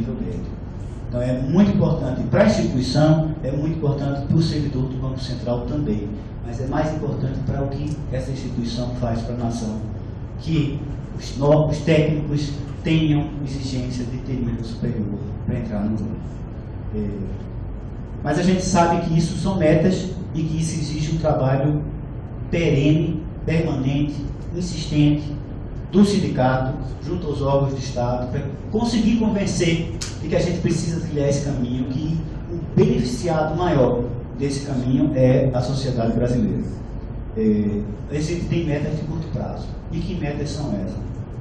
nível médio. Então é muito importante para a instituição, é muito importante para o servidor do Banco Central também, mas é mais importante para o que essa instituição faz para a nação, que os técnicos tenham exigência de ter nível superior para entrar no banco. Mas a gente sabe que isso são metas e que isso exige um trabalho perene, permanente, insistente, do sindicato, junto aos órgãos de Estado, para conseguir convencer de que a gente precisa trilhar esse caminho, que o beneficiado maior desse caminho é a sociedade brasileira. A gente tem metas de curto prazo. E que metas são essas?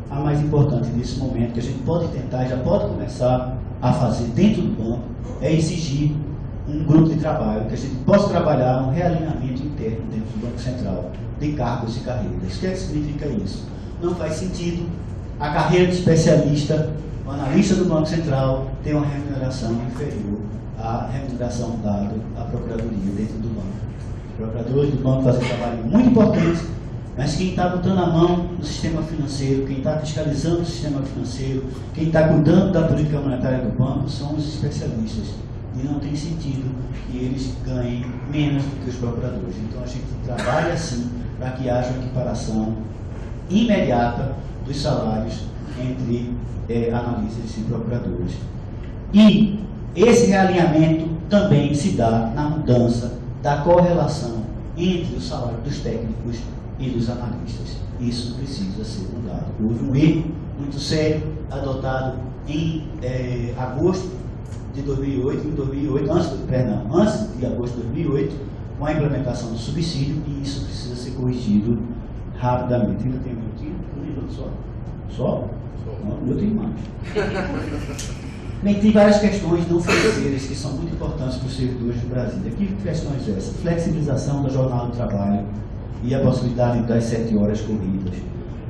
A mais importante nesse momento, que a gente pode tentar, já pode começar a fazer dentro do banco, é exigir um grupo de trabalho, que a gente possa trabalhar um realinhamento interno dentro do Banco Central, de cargos e carreiras. O que significa isso? Não faz sentido a carreira de especialista, o analista do Banco Central, ter uma remuneração inferior à remuneração dada à Procuradoria dentro do banco. Os procuradores do banco fazem um trabalho muito importante, mas quem está botando a mão no sistema financeiro, quem está fiscalizando o sistema financeiro, quem está cuidando da política monetária do banco são os especialistas. E não tem sentido que eles ganhem menos do que os procuradores. Então a gente trabalha assim para que haja uma equiparação imediata dos salários entre analistas e procuradores. E esse realinhamento também se dá na mudança da correlação entre o salário dos técnicos e dos analistas. Isso precisa ser mudado. Houve um erro muito sério adotado em agosto de 2008, antes de agosto de 2008, com a implementação do subsídio, e isso precisa ser corrigido rapidamente. Ainda tem um minutinho? Um minuto só? Só? Não, eu tenho mais. Bem, tem várias questões não financeiras que são muito importantes para os servidores do Brasil. Que questões essas? Flexibilização da jornada de trabalho e a possibilidade das 7 horas corridas.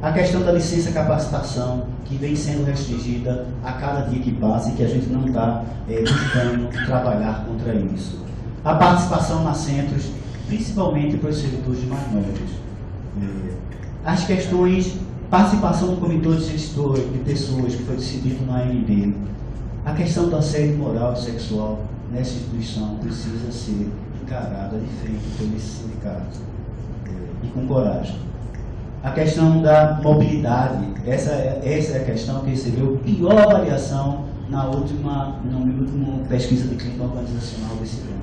A questão da licença capacitação, que vem sendo restringida a cada dia que passa e que a gente não está buscando trabalhar contra isso. A participação nas centros, principalmente para os servidores mais novos. As questões, participação do comitê de gestor de pessoas, que foi decidido na ANB. A questão do assédio moral e sexual nessa instituição precisa ser encarada de frente por esse sindicato e com coragem. A questão da mobilidade, essa é a questão que recebeu pior avaliação na última pesquisa de clima organizacional desse ano.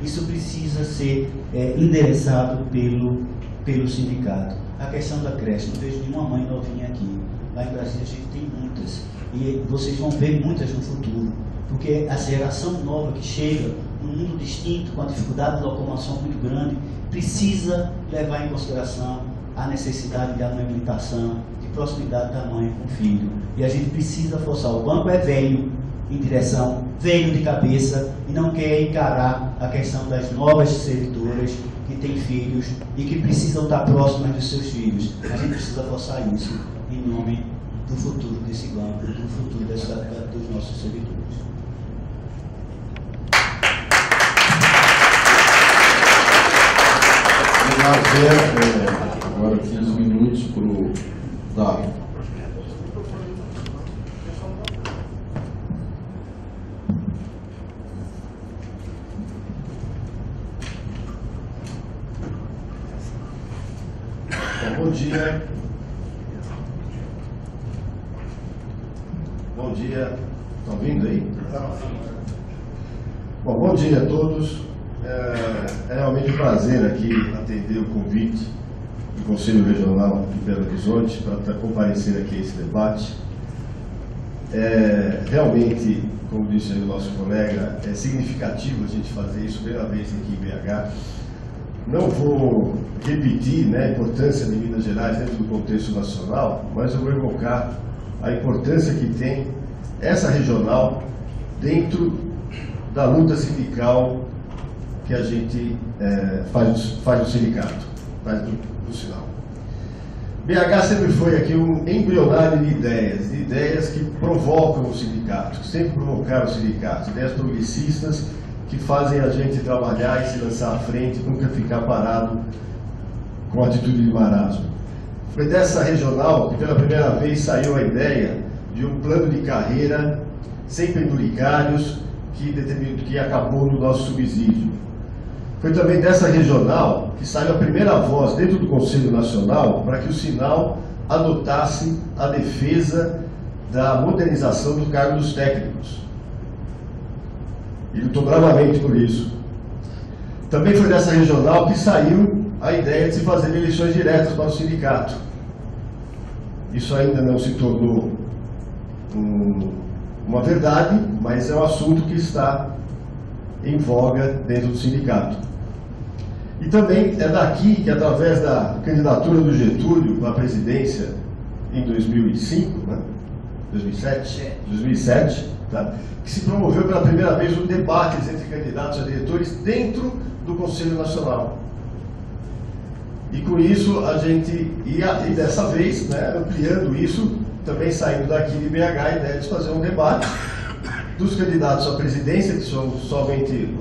Isso precisa ser endereçado pelo sindicato. A questão da creche, não vejo nenhuma mãe novinha aqui. Lá em Brasília a gente tem muitas, e vocês vão ver muitas no futuro, porque a geração nova que chega num mundo distinto, com a dificuldade de locomoção muito grande, precisa levar em consideração a necessidade de amamentação, de proximidade da mãe com o filho. E a gente precisa forçar. O banco é velho em direção, velho de cabeça, e não quer encarar a questão das novas servidoras que têm filhos e que precisam estar próximas dos seus filhos. A gente precisa forçar isso em nome do futuro desse banco, do futuro dos nossos servidores. Agora 15 minutos para o Davi. Bom dia. Bom dia. Estão ouvindo aí? Bom dia a todos. É realmente um prazer aqui atender o convite do Conselho Regional de Belo Horizonte para comparecer aqui a esse debate. Realmente, como disse aí o nosso colega, é significativo a gente fazer isso pela vez aqui em BH. Não vou repetir a importância de Minas Gerais dentro do contexto nacional, mas eu vou evocar a importância que tem essa regional dentro da luta sindical que a gente faz no sindicato, faz do sinal. BH sempre foi aqui um embrionário de ideias que provocam o sindicato, que sempre provocaram o sindicato, ideias progressistas que fazem a gente trabalhar e se lançar à frente, nunca ficar parado com atitude de marasmo. Foi dessa regional que pela primeira vez saiu a ideia de um plano de carreira sem penduricários, que acabou no nosso subsídio. Foi também dessa regional que saiu a primeira voz dentro do Conselho Nacional para que o Sinal adotasse a defesa da modernização do cargo dos técnicos. E lutou bravamente por isso. Também foi dessa regional que saiu a ideia de se fazer eleições diretas para o sindicato. Isso ainda não se tornou uma verdade, mas é um assunto que está em voga dentro do sindicato. E também é daqui que, através da candidatura do Getúlio à presidência em 2005, né? 2007, tá? Que se promoveu pela primeira vez um debate entre candidatos a diretores dentro do Conselho Nacional. E com isso a gente ia, e dessa vez, né, ampliando isso, também saindo daqui de BH, a ideia de fazer um debate dos candidatos à presidência, que somos somente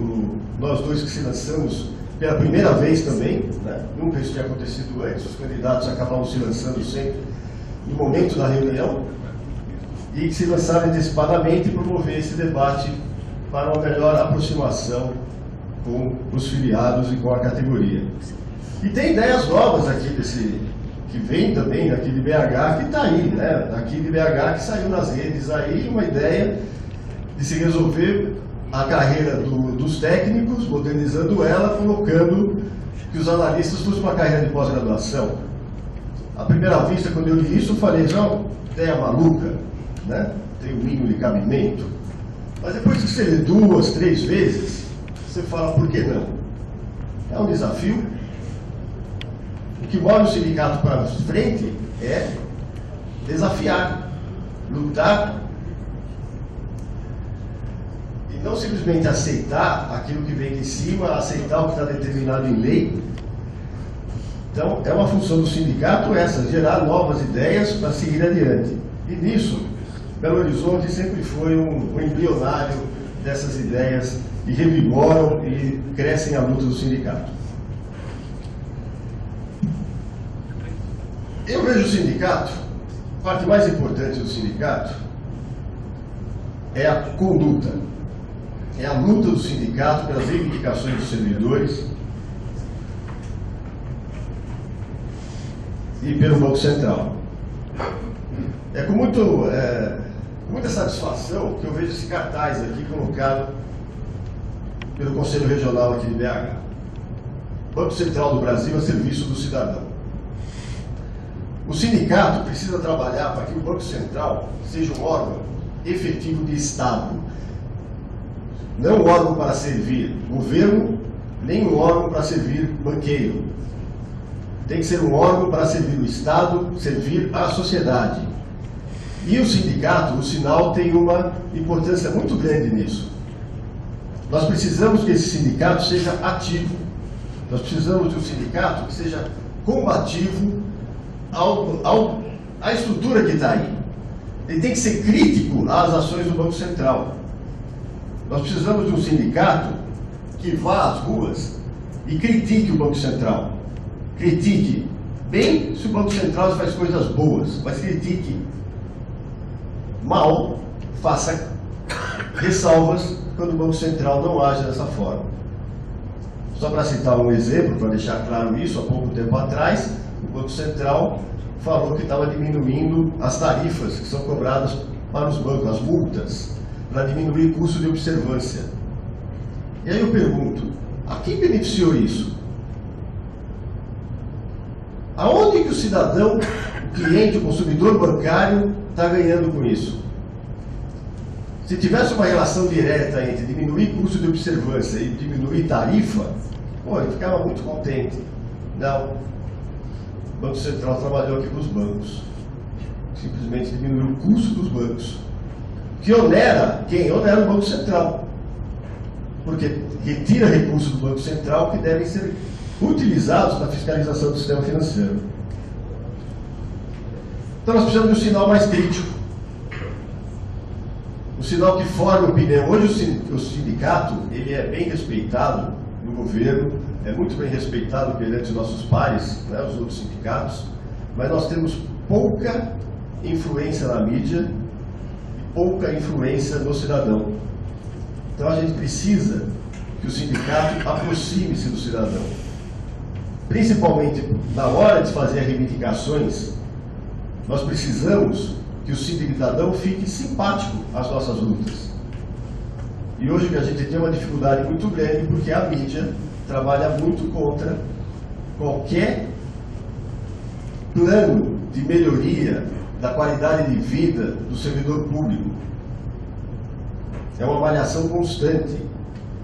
nós dois que se lançamos pela primeira vez também, né? Nunca isso tinha acontecido antes, os candidatos acabavam se lançando sempre no momento da reunião, e que se lançaram antecipadamente e promover esse debate para uma melhor aproximação com os filiados e com a categoria. E tem ideias novas aqui que vem também aqui de BH, que está aí, né? Aqui de BH que saiu nas redes aí, uma ideia de se resolver a carreira dos técnicos, modernizando ela, colocando que os analistas fossem uma carreira de pós-graduação. À primeira vista, quando eu li isso, eu falei, não, ideia maluca, né? Tem o mínimo de cabimento. Mas depois que você lê 2, 3 vezes, você fala, por que não? É um desafio. O que move o sindicato para frente é desafiar, lutar, e não simplesmente aceitar aquilo que vem de cima, aceitar o que está determinado em lei. Então, é uma função do sindicato essa, gerar novas ideias para seguir adiante. E nisso, Belo Horizonte sempre foi um embrionário dessas ideias que revigoram e crescem a luta do sindicato. Eu vejo o sindicato, a parte mais importante do sindicato é a conduta, é a luta do sindicato pelas reivindicações dos servidores e pelo Banco Central. É com muita satisfação que eu vejo esse cartaz aqui colocado pelo Conselho Regional aqui de BH. Banco Central do Brasil a serviço do cidadão. O sindicato precisa trabalhar para que o Banco Central seja um órgão efetivo de Estado. Não um órgão para servir governo, nem um órgão para servir banqueiro. Tem que ser um órgão para servir o Estado, servir a sociedade. E o sindicato, o Sinal, tem uma importância muito grande nisso. Nós precisamos que esse sindicato seja ativo. Nós precisamos de um sindicato que seja combativo à estrutura que está aí. Ele tem que ser crítico às ações do Banco Central. Nós precisamos de um sindicato que vá às ruas e critique o Banco Central. Critique bem se o Banco Central faz coisas boas, mas critique mal, faça ressalvas quando o Banco Central não age dessa forma. Só para citar um exemplo, para deixar claro isso, há pouco tempo atrás, o Banco Central falou que estava diminuindo as tarifas que são cobradas para os bancos, as multas, para diminuir o custo de observância. E aí eu pergunto, a quem beneficiou isso? Aonde que o cidadão, o cliente, o consumidor bancário está ganhando com isso? Se tivesse uma relação direta entre diminuir custo de observância e diminuir tarifa, ele ficava muito contente. Não. O Banco Central trabalhou aqui com os bancos. Simplesmente diminuiu o custo dos bancos. Que onera quem? Onera o Banco Central. Porque retira recursos do Banco Central que devem ser utilizados na fiscalização do sistema financeiro. Então nós precisamos de um sinal mais crítico. Um sinal que forme opinião. Hoje o sindicato ele é bem respeitado no governo, é muito bem respeitado perante os nossos pares, né, os outros sindicatos, mas nós temos pouca influência na mídia e pouca influência no cidadão. Então a gente precisa que o sindicato aproxime-se do cidadão. Principalmente na hora de fazer reivindicações, nós precisamos que o cidadão fique simpático às nossas lutas. E hoje a gente tem uma dificuldade muito grande porque a mídia trabalha muito contra qualquer plano de melhoria da qualidade de vida do servidor público. É uma avaliação constante.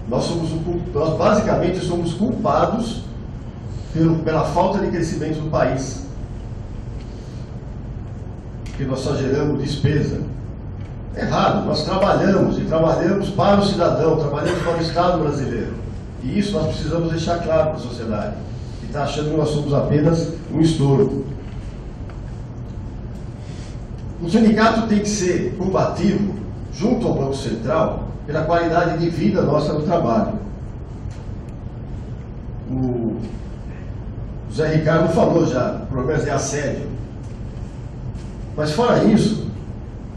Nós basicamente somos culpados pela falta de crescimento do país. Porque nós só geramos despesa. É errado, nós trabalhamos, e trabalhamos para o cidadão, trabalhamos para o Estado brasileiro. E isso nós precisamos deixar claro para a sociedade, que está achando que nós somos apenas um estorvo. O sindicato tem que ser combativo, junto ao Banco Central, pela qualidade de vida nossa no trabalho. O Zé Ricardo falou já, problemas de assédio. Mas fora isso,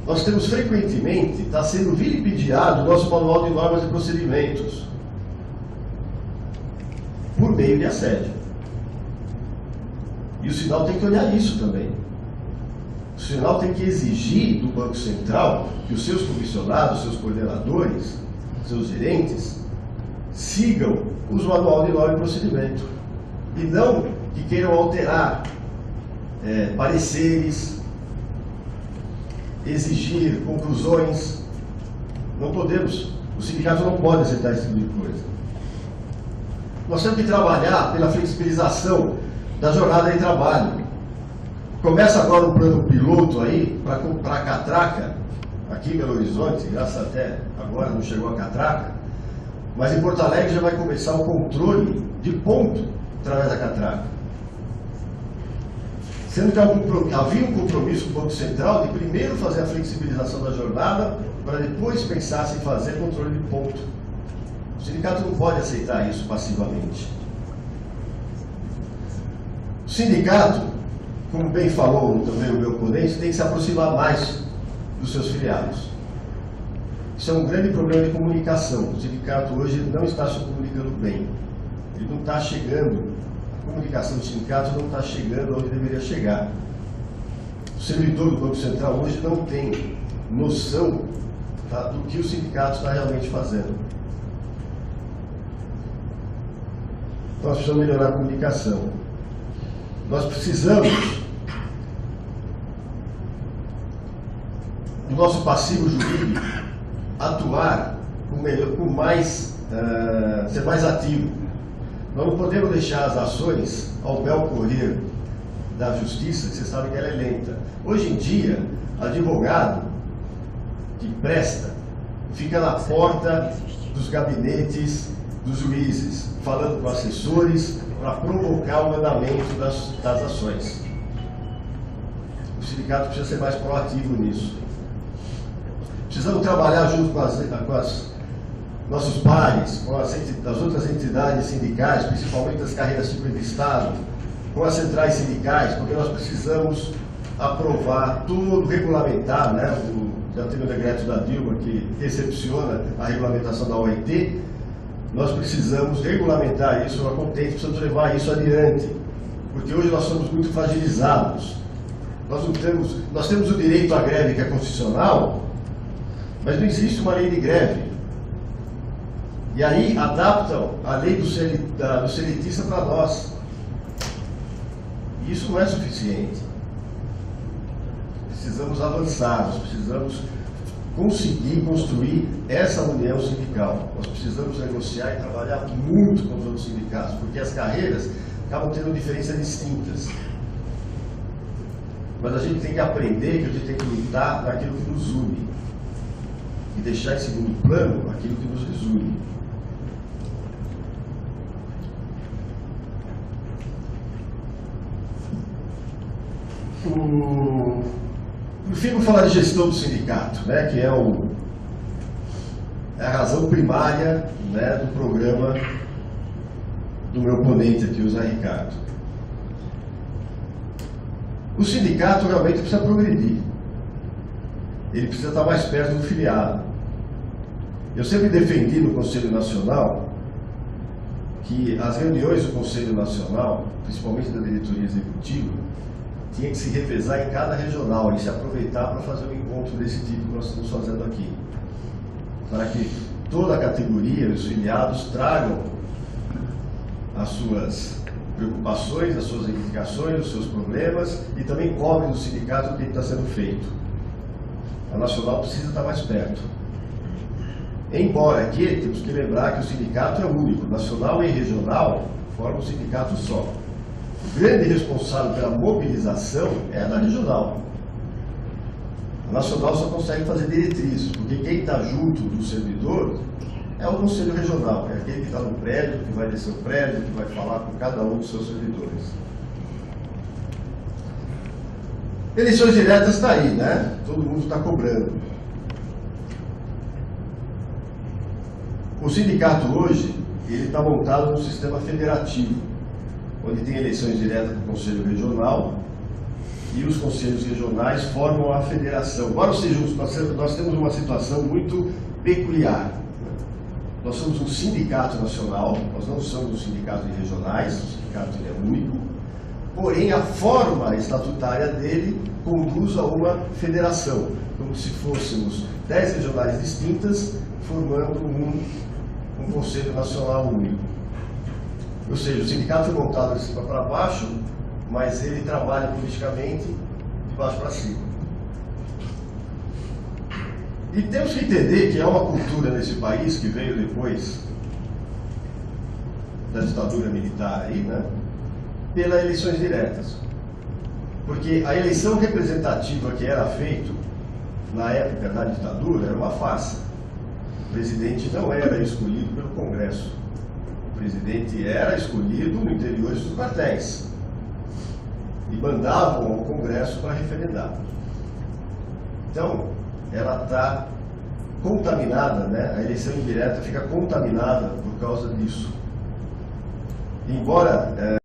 nós temos frequentemente, está sendo vilipendiado o nosso manual de normas e procedimentos, por meio de assédio. E o sinal tem que olhar isso também. O sinal tem que exigir do Banco Central que os seus comissionados, seus coordenadores, seus gerentes, sigam os manual de norma e procedimento. E não que queiram alterar pareceres, exigir conclusões. Não podemos, o sindicato não pode aceitar esse tipo de coisa. Nós temos que trabalhar pela flexibilização da jornada de trabalho. Começa agora um plano piloto aí para comprar a catraca, aqui em Belo Horizonte, graças até agora não chegou a catraca, mas em Porto Alegre já vai começar o controle de ponto através da catraca. Sendo que havia um compromisso do Banco Central de primeiro fazer a flexibilização da jornada, para depois pensar em fazer controle de ponto. O sindicato não pode aceitar isso passivamente. O sindicato, como bem falou também o meu oponente, tem que se aproximar mais dos seus filiados. Isso é um grande problema de comunicação. O sindicato hoje não está se comunicando bem. Ele não está chegando, a comunicação do sindicato não está chegando onde deveria chegar. O servidor do Banco Central hoje não tem noção do que o sindicato está realmente fazendo. Nós precisamos melhorar a comunicação. Nós precisamos do nosso passivo jurídico atuar ser mais ativo. Nós não podemos deixar as ações ao bel correr da justiça, que vocês sabem que ela é lenta. Hoje em dia, advogado que presta fica na porta dos gabinetes dos juízes, falando com assessores para provocar o andamento das ações. O sindicato precisa ser mais proativo nisso. Precisamos trabalhar junto com nossos pares, com as outras entidades sindicais, principalmente as carreiras superiores de Estado, com as centrais sindicais, porque nós precisamos aprovar tudo, regulamentar, né? Já tem o decreto da Dilma que recepciona a regulamentação da OIT. Nós precisamos regulamentar isso a contente, precisamos levar isso adiante, porque hoje nós somos muito fragilizados. Nós temos o direito à greve, que é constitucional, mas não existe uma lei de greve. E aí adaptam a lei do seletista para nós. E isso não é suficiente. Precisamos avançar, nós precisamos conseguir construir essa união sindical. Nós precisamos negociar e trabalhar muito com os outros sindicatos, porque as carreiras acabam tendo diferenças distintas. Mas a gente tem que aprender que a gente tem que lutar naquilo que nos une e deixar em segundo plano aquilo que nos desune. Por fim, vou falar de gestão do sindicato, né, que é a razão primária, né, do programa do meu oponente aqui, o Zé Ricardo. O sindicato realmente precisa progredir. ele precisa estar mais perto do filiado. Eu sempre defendi no Conselho Nacional que as reuniões do Conselho Nacional, principalmente da diretoria executiva, tinha que se revezar em cada regional e se aproveitar para fazer um encontro desse tipo que nós estamos fazendo aqui. Para que toda a categoria, os filiados, tragam as suas preocupações, as suas reivindicações, os seus problemas e também cobrem do sindicato o que está sendo feito. A Nacional precisa estar mais perto. Embora que temos que lembrar que o sindicato é único, nacional e regional formam um sindicato só. O grande responsável pela mobilização é a da regional. A nacional só consegue fazer diretrizes, porque quem está junto do servidor é o Conselho Regional, é aquele que está no prédio, que vai descer o prédio, que vai falar com cada um dos seus servidores. Eleições diretas está aí, né? Todo mundo está cobrando. O sindicato hoje, ele está montado num sistema federativo, onde tem eleições diretas do Conselho Regional e os conselhos regionais formam a federação. Embora sejamos, nós temos uma situação muito peculiar. Nós somos um sindicato nacional, nós não somos um sindicato de regionais, o sindicato ele é único, porém a forma estatutária dele conduz a uma federação, como se fôssemos 10 regionais distintas formando um Conselho Nacional único. Ou seja, o sindicato é montado de cima para baixo, mas ele trabalha politicamente de baixo para cima. E temos que entender que há uma cultura nesse país que veio depois da ditadura militar aí, né? Pelas eleições diretas. Porque a eleição representativa que era feita na época da ditadura era uma farsa. O presidente não era escolhido pelo Congresso. O presidente era escolhido no interior dos quartéis. E mandavam ao Congresso para referendar. Então, ela está contaminada, né? A eleição indireta fica contaminada por causa disso. Embora